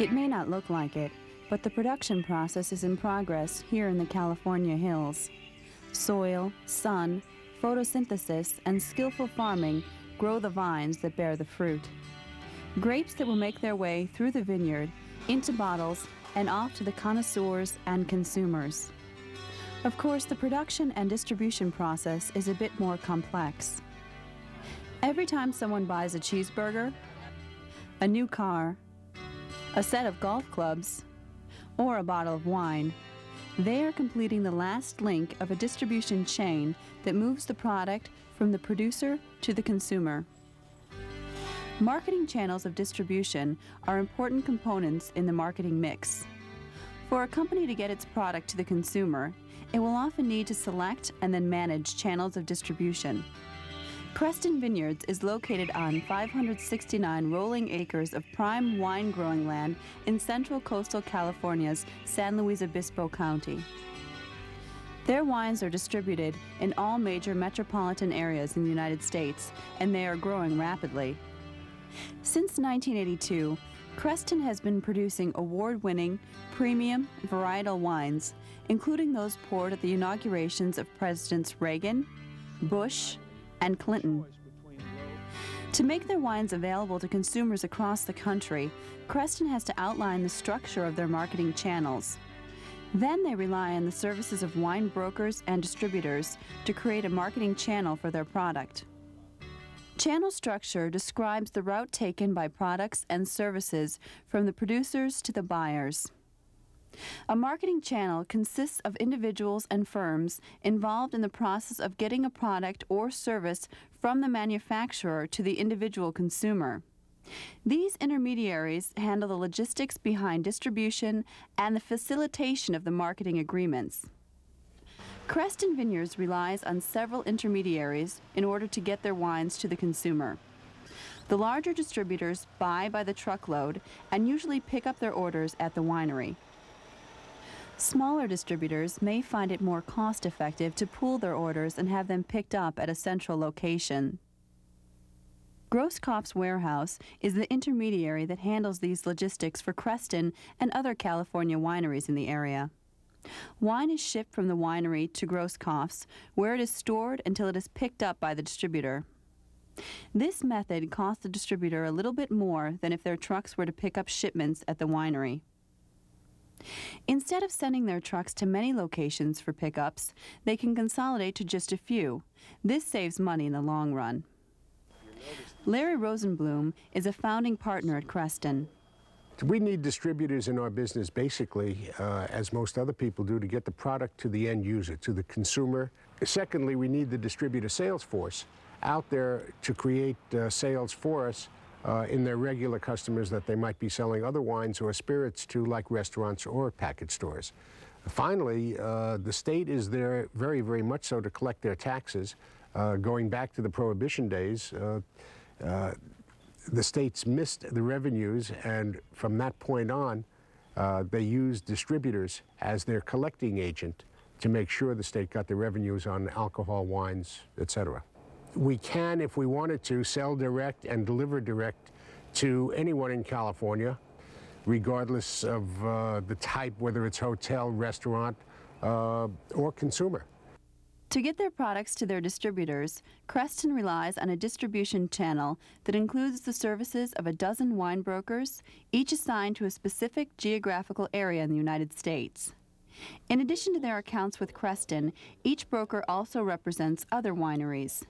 It may not look like it, but the production process is in progress here in the California hills. Soil, sun, photosynthesis, and skillful farming grow the vines that bear the fruit. Grapes that will make their way through the vineyard, into bottles, and off to the connoisseurs and consumers. Of course, the production and distribution process is a bit more complex. Every time someone buys a cheeseburger, a new car, a set of golf clubs, or a bottle of wine, they are completing the last link of a distribution chain that moves the product from the producer to the consumer. Marketing channels of distribution are important components in the marketing mix. For a company to get its product to the consumer, it will often need to select and then manage channels of distribution. Creston Vineyards is located on 569 rolling acres of prime wine growing land in central coastal California's San Luis Obispo County. Their wines are distributed in all major metropolitan areas in the United States, and they are growing rapidly. Since 1982, Creston has been producing award-winning, premium, varietal wines, including those poured at the inaugurations of Presidents Reagan, Bush, and Clinton. To make their wines available to consumers across the country, Creston has to outline the structure of their marketing channels. Then they rely on the services of wine brokers and distributors to create a marketing channel for their product. Channel structure describes the route taken by products and services from the producers to the buyers. A marketing channel consists of individuals and firms involved in the process of getting a product or service from the manufacturer to the individual consumer. These intermediaries handle the logistics behind distribution and the facilitation of the marketing agreements. Creston Vineyards relies on several intermediaries in order to get their wines to the consumer. The larger distributors buy by the truckload and usually pick up their orders at the winery. Smaller distributors may find it more cost-effective to pool their orders and have them picked up at a central location. Grosskopf's Warehouse is the intermediary that handles these logistics for Creston and other California wineries in the area. Wine is shipped from the winery to Grosskopf's, where it is stored until it is picked up by the distributor. This method costs the distributor a little bit more than if their trucks were to pick up shipments at the winery. Instead of sending their trucks to many locations for pickups, they can consolidate to just a few. This saves money in the long run. Larry Rosenblum is a founding partner at Creston. We need distributors in our business basically, as most other people do, to get the product to the end user, to the consumer. Secondly, we need the distributor sales force out there to create sales for us in their regular customers that they might be selling other wines or spirits to, like restaurants or package stores. Finally, the state is there very, very much so to collect their taxes. Going back to the Prohibition days, the states missed the revenues, and from that point on, they used distributors as their collecting agent to make sure the state got the revenues on alcohol, wines, etc. We can, if we wanted to, sell direct and deliver direct to anyone in California, regardless of the type, whether it's hotel, restaurant, or consumer. To get their products to their distributors, Creston relies on a distribution channel that includes the services of a dozen wine brokers, each assigned to a specific geographical area in the United States. In addition to their accounts with Creston, each broker also represents other wineries.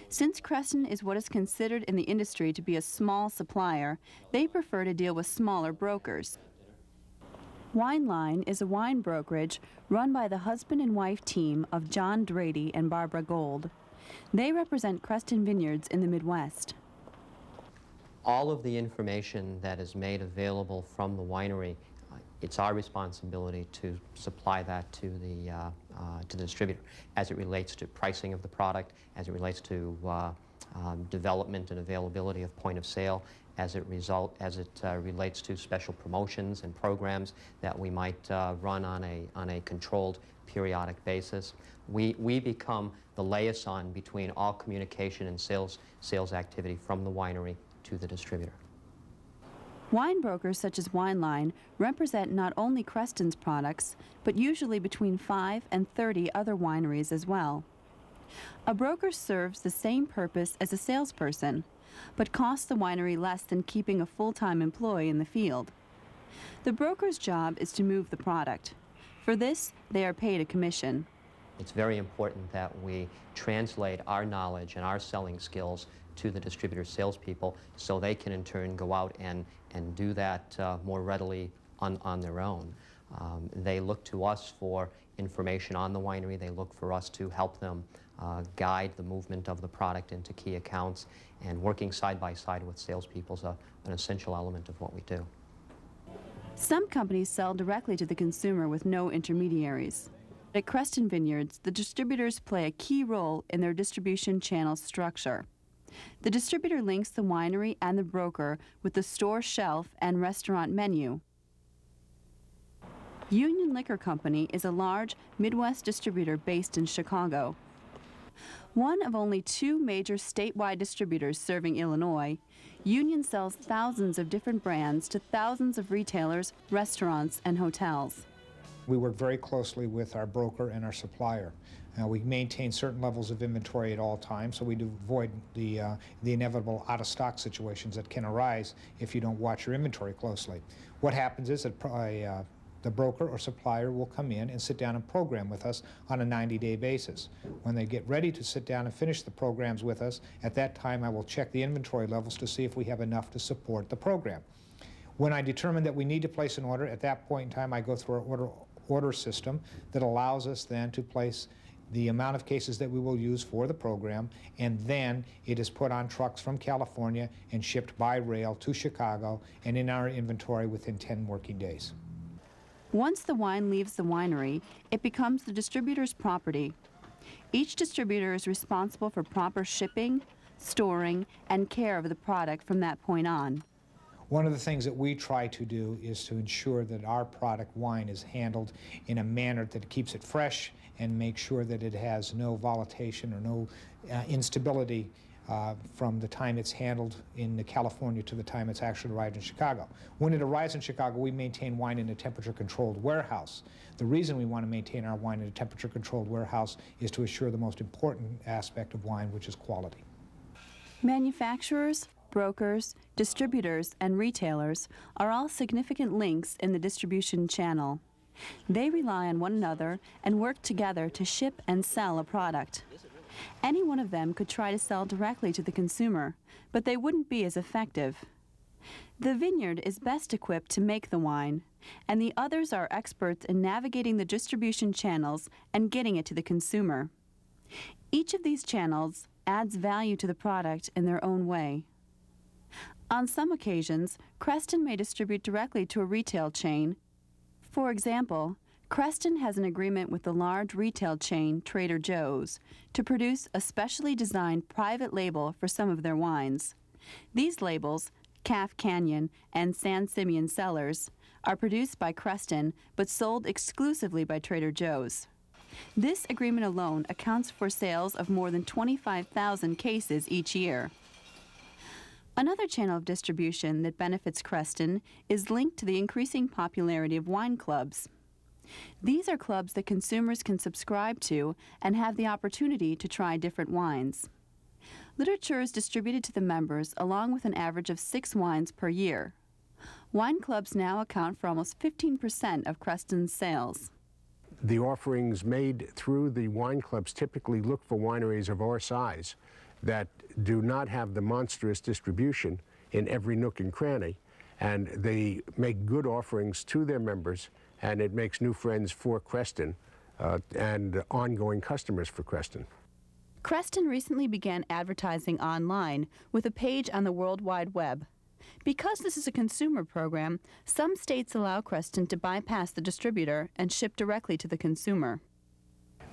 Since Creston is what is considered in the industry to be a small supplier, they prefer to deal with smaller brokers. Wineline is a wine brokerage run by the husband and wife team of John Drady and Barbara Gold. They represent Creston Vineyards in the Midwest. All of the information that is made available from the winery, it's our responsibility to supply that to the distributor as it relates to pricing of the product, as it relates to development and availability of point of sale, as it relates to special promotions and programs that we might run on a controlled periodic basis. We become the liaison between all communication and sales activity from the winery to the distributor. Wine brokers such as Wineline represent not only Creston's products, but usually between 5 and 30 other wineries as well. A broker serves the same purpose as a salesperson, but costs the winery less than keeping a full-time employee in the field. The broker's job is to move the product. For this, they are paid a commission. It's very important that we translate our knowledge and our selling skills to the distributor salespeople so they can in turn go out and do that more readily on their own. They look to us for information on the winery. They look for us to help them guide the movement of the product into key accounts, and working side by side with salespeople is an essential element of what we do. Some companies sell directly to the consumer with no intermediaries. At Creston Vineyards, the distributors play a key role in their distribution channel structure. The distributor links the winery and the broker with the store shelf and restaurant menu. Union Liquor Company is a large Midwest distributor based in Chicago. One of only 2 major statewide distributors serving Illinois, Union sells thousands of different brands to thousands of retailers, restaurants, and hotels. We work very closely with our broker and our supplier. We maintain certain levels of inventory at all times, so we do avoid the inevitable out-of-stock situations that can arise if you don't watch your inventory closely. What happens is that the broker or supplier will come in and sit down and program with us on a 90-day basis. When they get ready to sit down and finish the programs with us, at that time I will check the inventory levels to see if we have enough to support the program. When I determine that we need to place an order, at that point in time I go through our order system that allows us then to place the amount of cases that we will use for the program, and then it is put on trucks from California and shipped by rail to Chicago and in our inventory within 10 working days. Once the wine leaves the winery, it becomes the distributor's property. Each distributor is responsible for proper shipping, storing, and care of the product from that point on. One of the things that we try to do is to ensure that our product wine is handled in a manner that keeps it fresh and makes sure that it has no volatility or no instability from the time it's handled in California to the time it's actually arrived in Chicago. When it arrives in Chicago, we maintain wine in a temperature-controlled warehouse. The reason we want to maintain our wine in a temperature-controlled warehouse is to assure the most important aspect of wine, which is quality. Manufacturers, brokers, distributors, and retailers are all significant links in the distribution channel. They rely on one another and work together to ship and sell a product. Any one of them could try to sell directly to the consumer, but they wouldn't be as effective. The vineyard is best equipped to make the wine, and the others are experts in navigating the distribution channels and getting it to the consumer. Each of these channels adds value to the product in their own way. On some occasions, Creston may distribute directly to a retail chain. For example, Creston has an agreement with the large retail chain Trader Joe's to produce a specially designed private label for some of their wines. These labels, Calf Canyon and San Simeon Cellars, are produced by Creston but sold exclusively by Trader Joe's. This agreement alone accounts for sales of more than 25,000 cases each year. Another channel of distribution that benefits Creston is linked to the increasing popularity of wine clubs. These are clubs that consumers can subscribe to and have the opportunity to try different wines. Literature is distributed to the members along with an average of 6 wines per year. Wine clubs now account for almost 15% of Creston's sales. The offerings made through the wine clubs typically look for wineries of our size that do not have the monstrous distribution in every nook and cranny, and they make good offerings to their members, and it makes new friends for Creston and ongoing customers for Creston. Creston recently began advertising online with a page on the World Wide Web. Because this is a consumer program, some states allow Creston to bypass the distributor and ship directly to the consumer.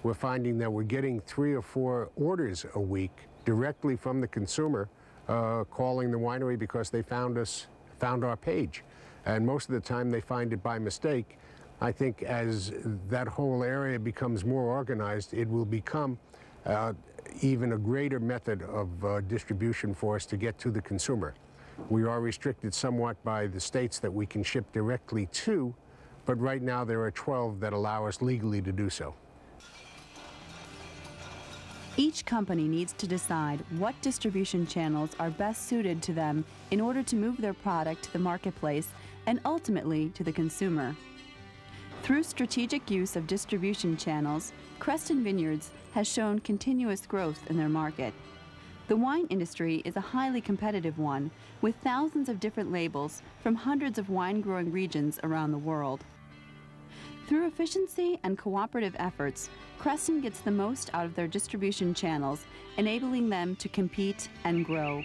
We're finding that we're getting 3 or 4 orders a week directly from the consumer calling the winery because they found our page. And most of the time they find it by mistake. I think as that whole area becomes more organized, it will become even a greater method of distribution for us to get to the consumer. We are restricted somewhat by the states that we can ship directly to, but right now there are 12 that allow us legally to do so. Each company needs to decide what distribution channels are best suited to them in order to move their product to the marketplace and ultimately to the consumer. Through strategic use of distribution channels, Creston Vineyards has shown continuous growth in their market. The wine industry is a highly competitive one, with thousands of different labels from hundreds of wine-growing regions around the world. Through efficiency and cooperative efforts, Creston gets the most out of their distribution channels, enabling them to compete and grow.